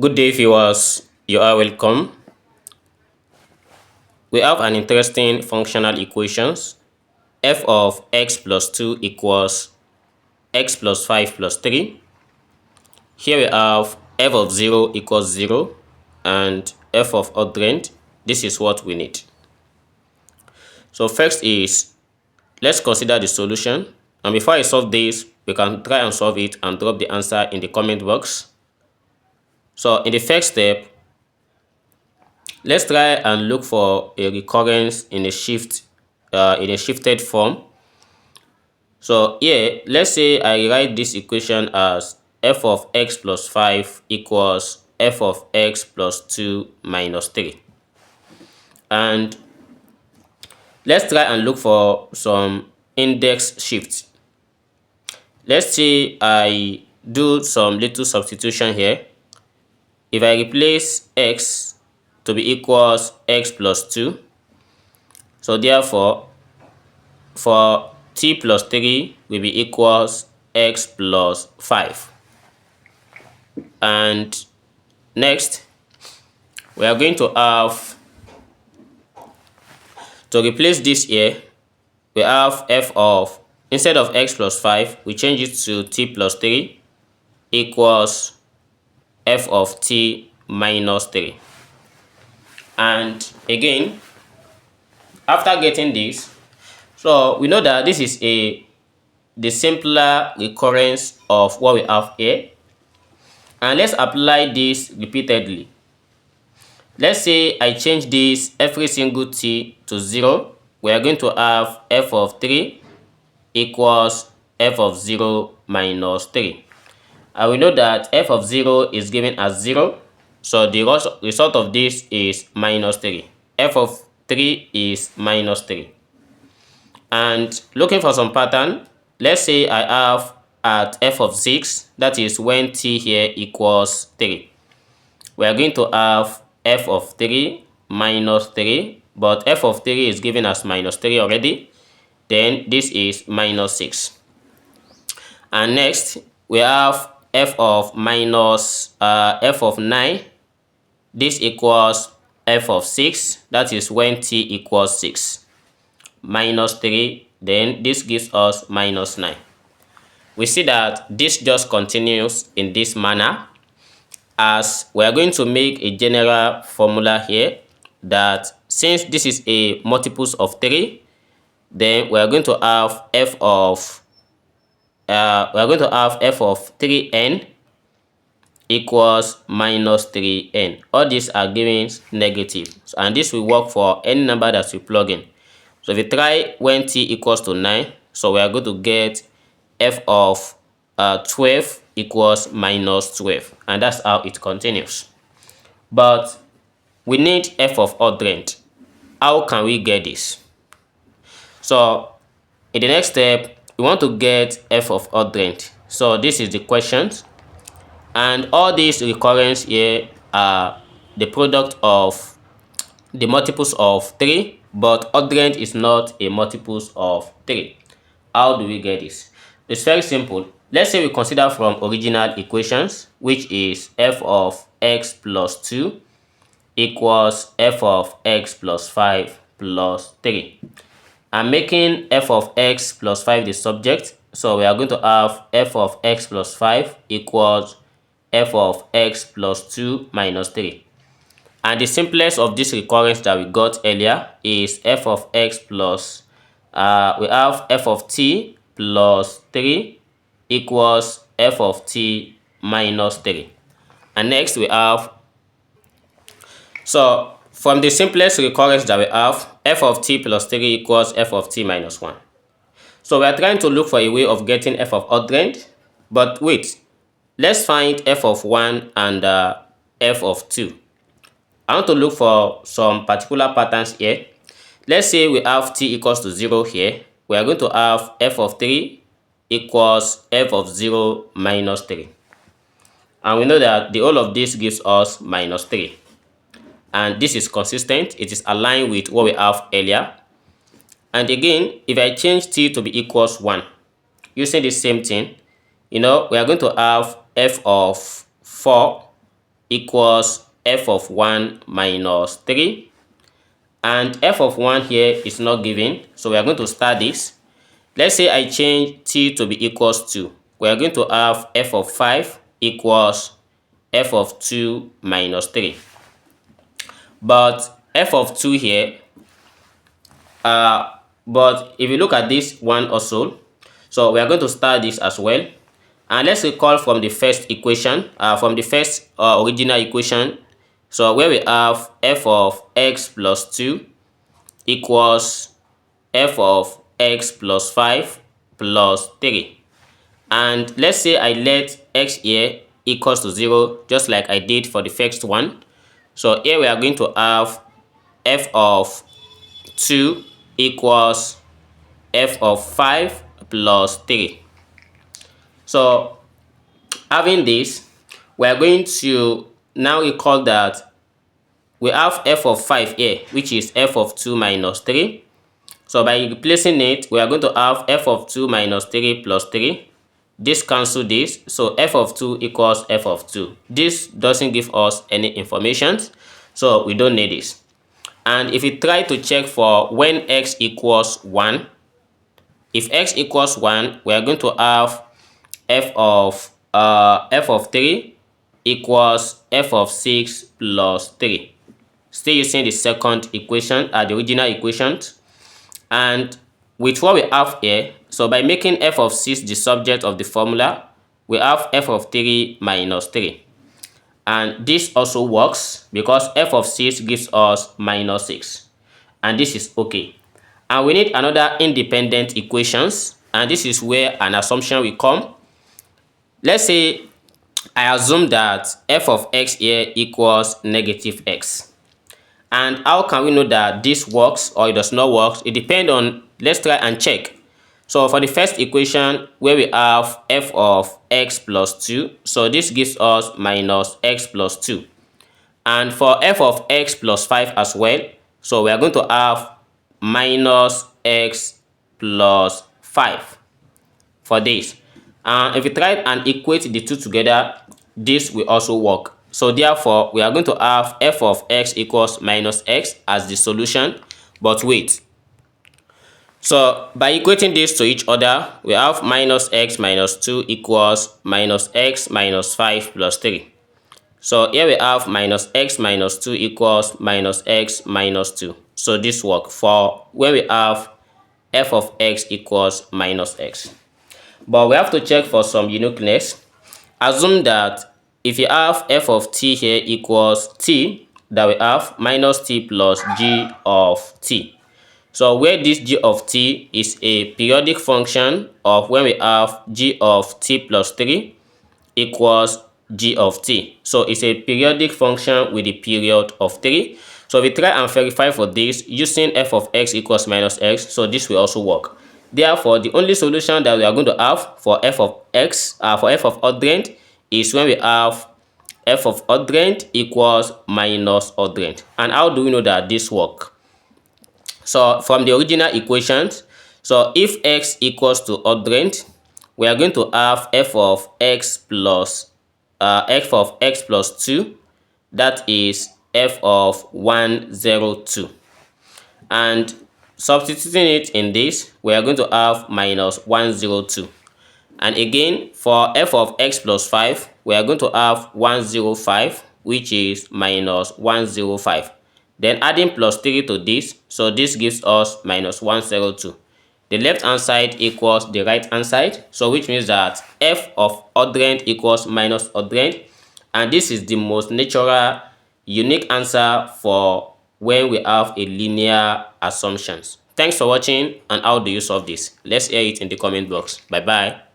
Good day, viewers. You are welcome. We have an interesting functional equations. F of x plus 2 equals x plus 5 plus 3. Here we have f of 0 equals 0 and f of odd range. This is what we need. So first is, let's consider the solution. And before I solve this, we can try and solve it and drop the answer in the comment box. So in the first step, let's try and look for a recurrence in a shifted form. So here, let's say I write this equation as f of x plus 5 equals f of x plus 2 minus 3. And let's try and look for some index shifts. Let's say I do some little substitution here. If I replace x to be equals x plus 2, so therefore for t plus 3 will be equals x plus 5. And next, we are going to have to replace this here. We have f of, instead of x plus 5, we change it to t plus 3 equals f of t minus 3. And again, after getting this, so we know that this is the simpler recurrence of what we have here. And let's apply this repeatedly. Let's say I change this every single t to 0. We are going to have f of 3 equals f of 0 minus 3. And we know that f of 0 is given as 0. So the result of this is minus 3. F of 3 is minus 3. And looking for some pattern, let's say I have at f of 6, that is when t here equals 3. We are going to have f of 3 minus 3, but f of 3 is given as minus 3 already. Then this is minus 6. And next, we have f of minus f of 9. This equals f of 6, that is when t equals 6. Minus 3, then this gives us minus 9. We see that this just continues in this manner, as we are going to make a general formula here that since this is a multiples of 3, then we are going to have f of 3n equals minus 3n. All these are given negative, and this will work for any number that we plug in. So if we try when t equals to 9, so we are going to get f of 12 equals minus 12, and that's how it continues. But we need f of odd range. How can we get this? So in the next step, we want to get f of odd range. So this is the question, and all these recurrence here are the product of the multiples of 3, but odd range is not a multiples of 3. How do we get this? It's very simple. Let's say we consider from original equations, which is f of x plus 2 equals f of x plus 5 plus 3. I'm making f of x plus 5 the subject, so we are going to have f of x plus 5 equals f of x plus 2 minus 3. And the simplest of this recurrence that we got earlier is f of x plus, we have f of t plus 3 equals f of t minus 3. And next we have, so from the simplest recurrence that we have, f of t plus 3 equals f of t minus 1. So we are trying to look for a way of getting f of odd range, but wait, let's find f of 1 and f of 2. I want to look for some particular patterns here. Let's say we have t equals to 0 here. We are going to have f of 3 equals f of 0 minus 3. And we know that the whole of this gives us minus 3. And this is consistent. It is aligned with what we have earlier. And again, if I change t to be equals 1, using the same thing, we are going to have f of 4 equals f of 1 minus 3. And f of 1 here is not given, so we are going to start this. Let's say I change t to be equals 2. We are going to have f of 5 equals f of 2 minus 3. But f of 2 here, but if you look at this one also, so we are going to start this as well. And let's recall from the first equation, from the first original equation, so where we have f of x plus 2 equals f of x plus 5 plus 3. And let's say I let x here equals to 0, just like I did for the first one. So here we are going to have f of 2 equals f of 5 plus 3. So having this, we are going to now recall that we have f of 5 here, which is f of 2 minus 3. So by replacing it, we are going to have f of 2 minus 3 plus 3. This cancel this, so f of 2 equals f of 2. This doesn't give us any information, so we don't need this. And if we try to check for when x equals 1, if x equals 1, we are going to have f of 3 equals f of 6 plus 3. Still using the second equation, the original equation. And with what we have here, so by making f of 6 the subject of the formula, we have f of 3 minus 3. And this also works because f of 6 gives us minus 6. And this is okay. And we need another independent equations. And this is where an assumption will come. Let's say I assume that f of x here equals negative x. And how can we know that this works or it does not work? It depends on, let's try and check. So for the first equation where we have f of x plus 2, so this gives us minus x plus 2. And for f of x plus 5 as well, so we are going to have minus x plus 5 for this. And if we try and equate the two together, this will also work. So therefore, we are going to have f of x equals minus x as the solution. But wait. So by equating this to each other, we have minus x minus 2 equals minus x minus 5 plus 3. So here we have minus x minus 2 equals minus x minus 2. So this works for when we have f of x equals minus x. But we have to check for some uniqueness. Assume that if you have f of t here equals t, that we have minus t plus g of t. So where this g of t is a periodic function of when we have g of t plus 3 equals g of t. So it's a periodic function with a period of 3. So we try and verify for this using f of x equals minus x. So this will also work. Therefore, the only solution that we are going to have for f of x, for f of odd range, is when we have f of odd range equals minus odd range. And how do we know that this works? So from the original equations, so if x equals to odd range, we are going to have f of x plus 2, that is f of 102. And substituting it in this, we are going to have minus 102. And again, for f of x plus 5, we are going to have 105, which is minus 105. Then adding plus 3 to this, so this gives us minus 102. The left hand side equals the right hand side, so which means that f of odd range equals minus odd range. And this is the most natural, unique answer for when we have a linear assumptions. Thanks for watching, and how do you solve this? Let's hear it in the comment box. Bye bye.